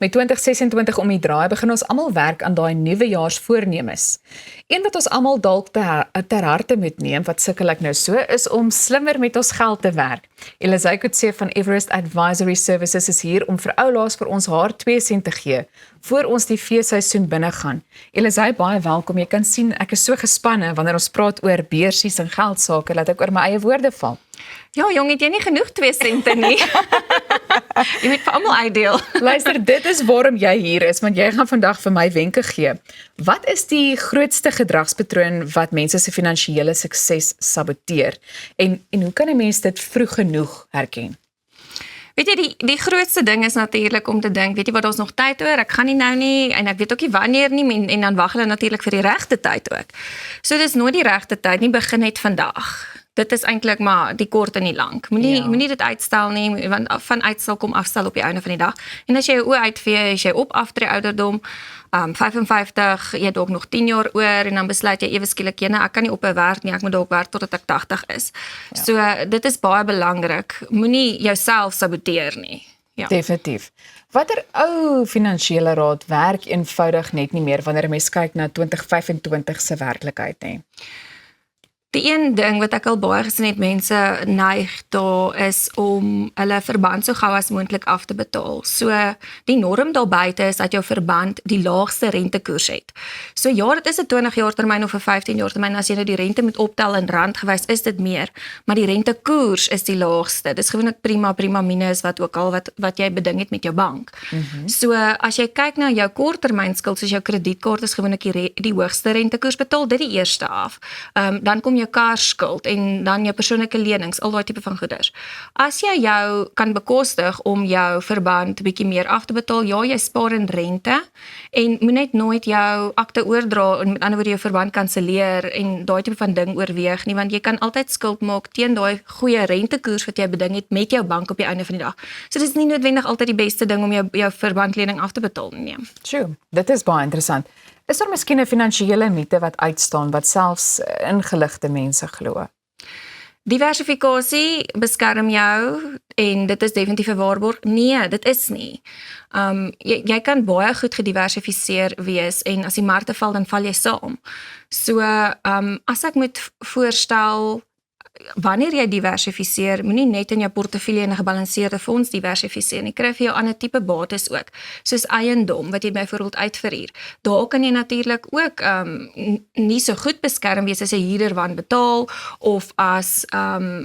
Met 2026 om die draai begin ons almal werk aan daai nuwejaarsvoornemens. Een wat ons almal dalk ter harte moet neem, wat sukkel ek nou so, is om slimmer met ons geld te werk. Elizabeth Coetzee van Everest Advisory Services is hier om vir oulaas vir ons haar 2 sent te gee, voor ons die feesseisoen binne gaan. Elizabeth, baie welkom. Jy kan sien, ek is so gespanne wanneer ons praat oor beursies en geldsaake, dat ek oor my eie woorde val. Ja, jong, het jy nie genoeg 2 sente nie? Jy moet vir almal uitdeel. Luister, dit is waarom jy hier is, want jy gaan vandag vir my wenke gee. Wat is die grootste gedragspatroon wat mense se finansiële sukses saboteer? En hoe kan 'n mens dit vroeg genoeg herken? Weet jy, die grootste ding is natuurlik om te dink, weet jy wat, ons nog tyd oor, ek gaan nie nou nie, en ek weet ook nie wanneer nie, en dan wag hulle natuurlik vir die regte tyd ook. So dis nooit die regte tyd nie, begin net vandag. Dit is eintlik maar die kort en die lank. Moenie dit uitstel nie, want van uitstel kom afstel op die einde van die dag. En as jy jou oë uitvee, as jy op aftree ouderdom, 55, jy het dalk nog 10 jaar oor, en dan besluit jy ewe skielik, ek kan nie ophou werk nie, ek moet dalk werk totdat ek 80 is. Ja. So dit is baie belangrik. Moenie jouself saboteer nie. Ja. Definitief. Watter ou finansiële raad werk eenvoudig net nie meer wanneer 'n mens kyk na 2025 se werklikheid nie? Die een ding wat ek al baie gesien het, mense neig daar is om hulle verband so gou as moontlik af te betaal. So die norm daar buite is dat jou verband die laagste rentekoers het. So ja, dit is 'n 20 jaar termyn of 'n 15 jaar termyn, as jy nou die rente moet optel in rand gewys, is dit meer, maar die rentekoers is die laagste. Dis gewoonlik prima minus wat ook al wat jy beding het met jou bank. So as jy kyk na jou korttermynskuld, soos jou kredietkaart is gewoonlik die hoogste rentekoers, betaal dit die eerste af. Dan kom jou kaarskuld en dan jou persoonlike lenings, al daai tipe van goeders. As jy jou kan bekostig om jou verband bietjie meer af te betaal, ja, jy spaar in rente en moet net nooit jou akte oordra en met ander woorde jou verband kanselleer en daai tipe van ding oorweeg nie, want jy kan altyd skuld maak teen daai goeie rentekoers wat jy beding het met jou bank op die einde van die dag. So dit is nie noodwendig altyd die beste ding om jou verbandlening af te betaal nie. True, dit is baie interessant. Is daar miskien 'n finansiële mite wat uitstaan wat selfs ingeligte mense glo? Diversifikasie beskerm jou en dit is definitief 'n waarborg. Nee, dit is nie. Jy kan baie goed gediversifiseer wees en as die markte val, dan val jy saam. So, as ek moet voorstel, wanneer jy diversifiseer, moenie net in jou portefeulje in 'n gebalanseerde fonds diversifiseer nie. Kry vir jou ander tipe bates ook, soos eiendom wat jy byvoorbeeld uitverhuur. Daar kan jy natuurlik ook nie so goed beskerm wees as 'n huurder wanbetaal of as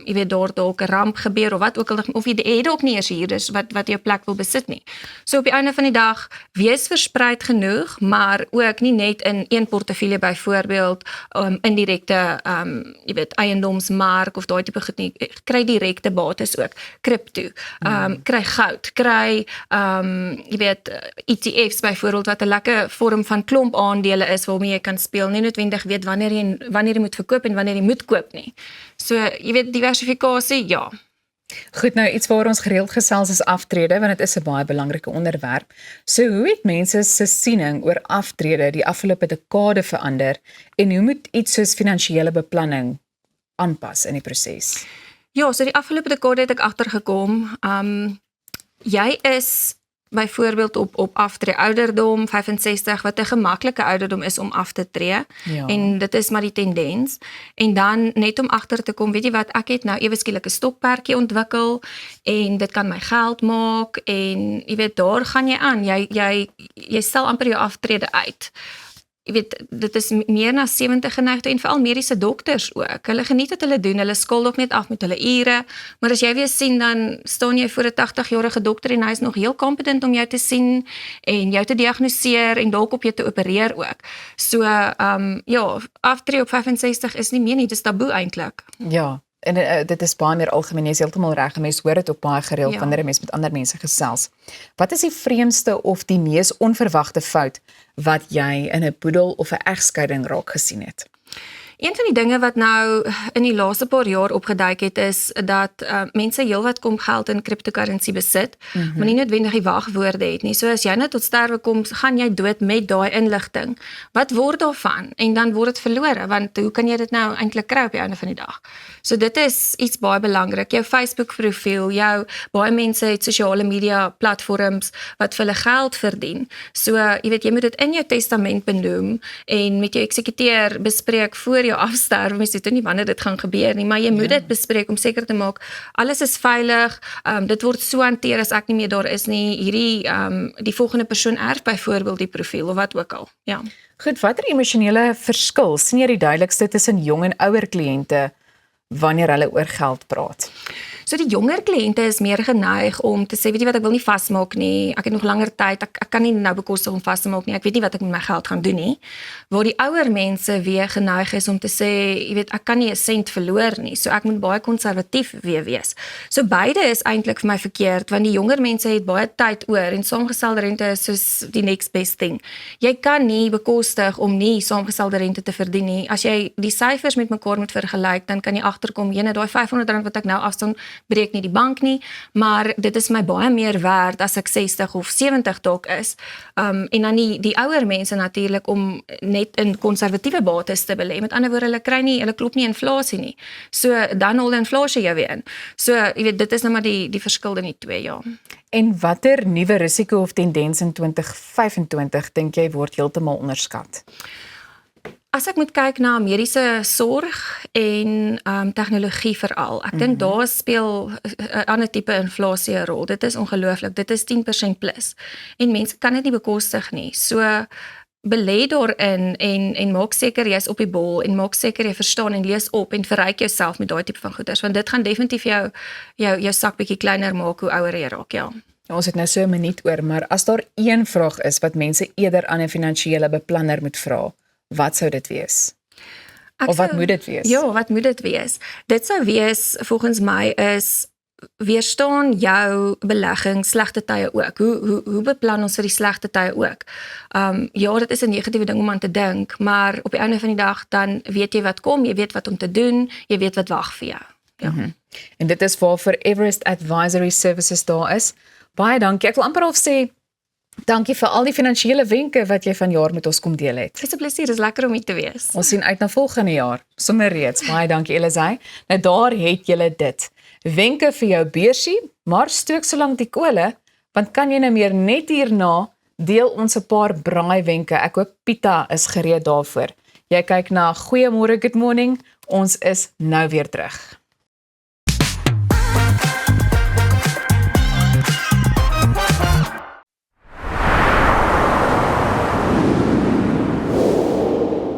jy weet daar dalk 'n ramp gebeur of wat ook al, of jy het ook nie eers huurders wat jou plek wil besit nie. So op die einde van die dag, wees verspreid genoeg, maar ook nie net in een portefeulje byvoorbeeld indirekte jy weet eiendomsmark of daai tipe goed nie, kry direkte bates ook, crypto, kry goud, kry jy weet ETF's byvoorbeeld wat 'n lekker vorm van klomp aandele is waarmee jy kan speel, nie noodwendig weet wanneer jy moet verkoop en wanneer jy moet koop nie. So jy weet diversifikasie, ja. Goed, nou iets waar ons gereeld gesels is aftrede, want dit is 'n baie belangrike onderwerp. So hoe het mense se siening oor aftrede die afgelope dekade verander en hoe moet iets soos finansiële beplanning aanpas in die proses? Ja, so die afgelope dekade het ek agtergekom, jy is byvoorbeeld op aftree ouderdom 65 wat 'n gemaklike ouderdom is om af te tree, en dit is maar die tendens, en dan net om agter te kom, weet jy wat, ek het nou ewe skielik 'n stokperdjie ontwikkel en dit kan my geld maak en jy weet daar gaan jy aan, jy stel amper jou aftrede uit. Jy weet, dit is meer na 70 geneigd en veral mediese dokters ook. Hulle geniet wat hulle doen, hulle skuld ook net af met hulle ure, maar as jy weer sien, dan staan jy voor 'n 80-jarige dokter en hy is nog heel competent om jou te sien en jou te diagnoseer en dalk op jou te opereer ook. So, ja, aftree op 65 is nie meer nie, dis taboe eintlik. Ja. En dit is baie meer algemeen, jy is heeltemal reg, mense hoor dit ook baie gereeld wanneer 'n mens met ander mense gesels. Wat is die vreemdste of die mees onverwagte fout wat jy in 'n boedel of 'n egskeiding raak gesien het? Een van die dinge wat nou in die laaste paar jaar opgeduik het is dat mense heelwat kom geld in cryptocurrency besit, maar nie noodwendig die wagwoorde het nie. So as jy nou tot sterwe kom, gaan jy dood met daai inligting. Wat word daarvan? En dan word dit verlore, want hoe kan jy dit nou eintlik kry op die einde van die dag? So dit is iets baie belangrik. Jou Facebook profiel, baie mense het sosiale media platforms wat vir hulle geld verdien. So jy weet, jy moet dit in jou testament benoem en met jou eksekuteur bespreek voor jou afsterwe. Mens weet nie wanneer dit gaan gebeur nie, maar jy moet dit bespreek om seker te maak alles is veilig. Dit word so hanteer as ek nie meer daar is nie. Die volgende persoon erf byvoorbeeld die profiel of wat ook al. Ja. Goed, watter emosionele verskil sien jy die duidelikste tussen jong en ouer kliënte wanneer hulle oor geld praat? So die jonger kliënte is meer geneig om te sê, weet jy wat, ek wil nie vasmaak nie, ek het nog langer tyd, ek kan nie nou bekostig om vas te maak nie, ek weet nie wat ek met my geld gaan doen nie. Waar die ouer mense weer geneig is om te sê, jy weet, ek kan nie 'n sent verloor nie, so ek moet baie konservatief weer wees. So beide is eintlik vir my verkeerd, want die jonger mense het baie tyd oor en saamgestelde rente is soos die next best thing. Jy kan nie bekostig om nie saamgestelde rente te verdien nie. As jy die syfers met mekaar moet vergelyk, dan kan jy agterkom, jene, daai R500 wat ek nou afstaan, breek nie die bank nie, maar dit is my baie meer werd as ek 60 of 70 dalk is. En dan die ouer mense natuurlik om net in konservatiewe bates te belê. Met ander woorde, hulle klop nie inflasie nie. So dan hol inflasie jou weer in. So jy weet, dit is nou maar die verskil in die twee, ja. En watter nuwe risiko of tendens in 2025 dink jy word heeltemal onderskat? As ek moet kyk na mediese sorg en tegnologie veral, ek dink daar speel 'n ander tipe inflasie 'n rol. Dit is ongelooflik, dit is 10% plus. En mense kan dit nie bekostig nie. So belê daarin en maak seker jy's op die bol en maak seker jy verstaan en lees op en verryk jouself met daai tipe van goeders, want dit gaan definitief jou sak bietjie kleiner maak hoe ouer jy raak, ja. Ons het nou so 'n minuut oor, maar as daar een vraag is wat mense eerder aan 'n finansiële beplanner moet vra, wat sou dit wees? Of wat moet dit wees? Ja, wat moet dit wees? Dit sou wees, volgens my, is weerstaan jou belegging slegte tye ook. Hoe beplan ons vir die slegte tye ook? Ja, dit is 'n negatiewe ding om aan te dink, maar op die einde van die dag dan weet jy wat kom, jy weet wat om te doen, jy weet wat wag vir jou. Ja. En dit is waarvoor Everest Advisory Services daar is. Baie dankie. Ek wil amper al sê dankie vir al die finansiële wenke wat jy vanjaar met ons kom deel het. Dis 'n plesier, dis lekker om hier te wees. Ons sien uit na volgende jaar, sommer reeds. Baie dankie Elise. Nou daar het julle dit. Wenke vir jou beursie, maar stook solank die kole, want kan jy nou meer net hierna deel ons 'n paar braaiwenke. Ek hoop Pita is gereed daarvoor. Jy kyk na Goeiemôre, Good Morning. Ons is nou weer terug.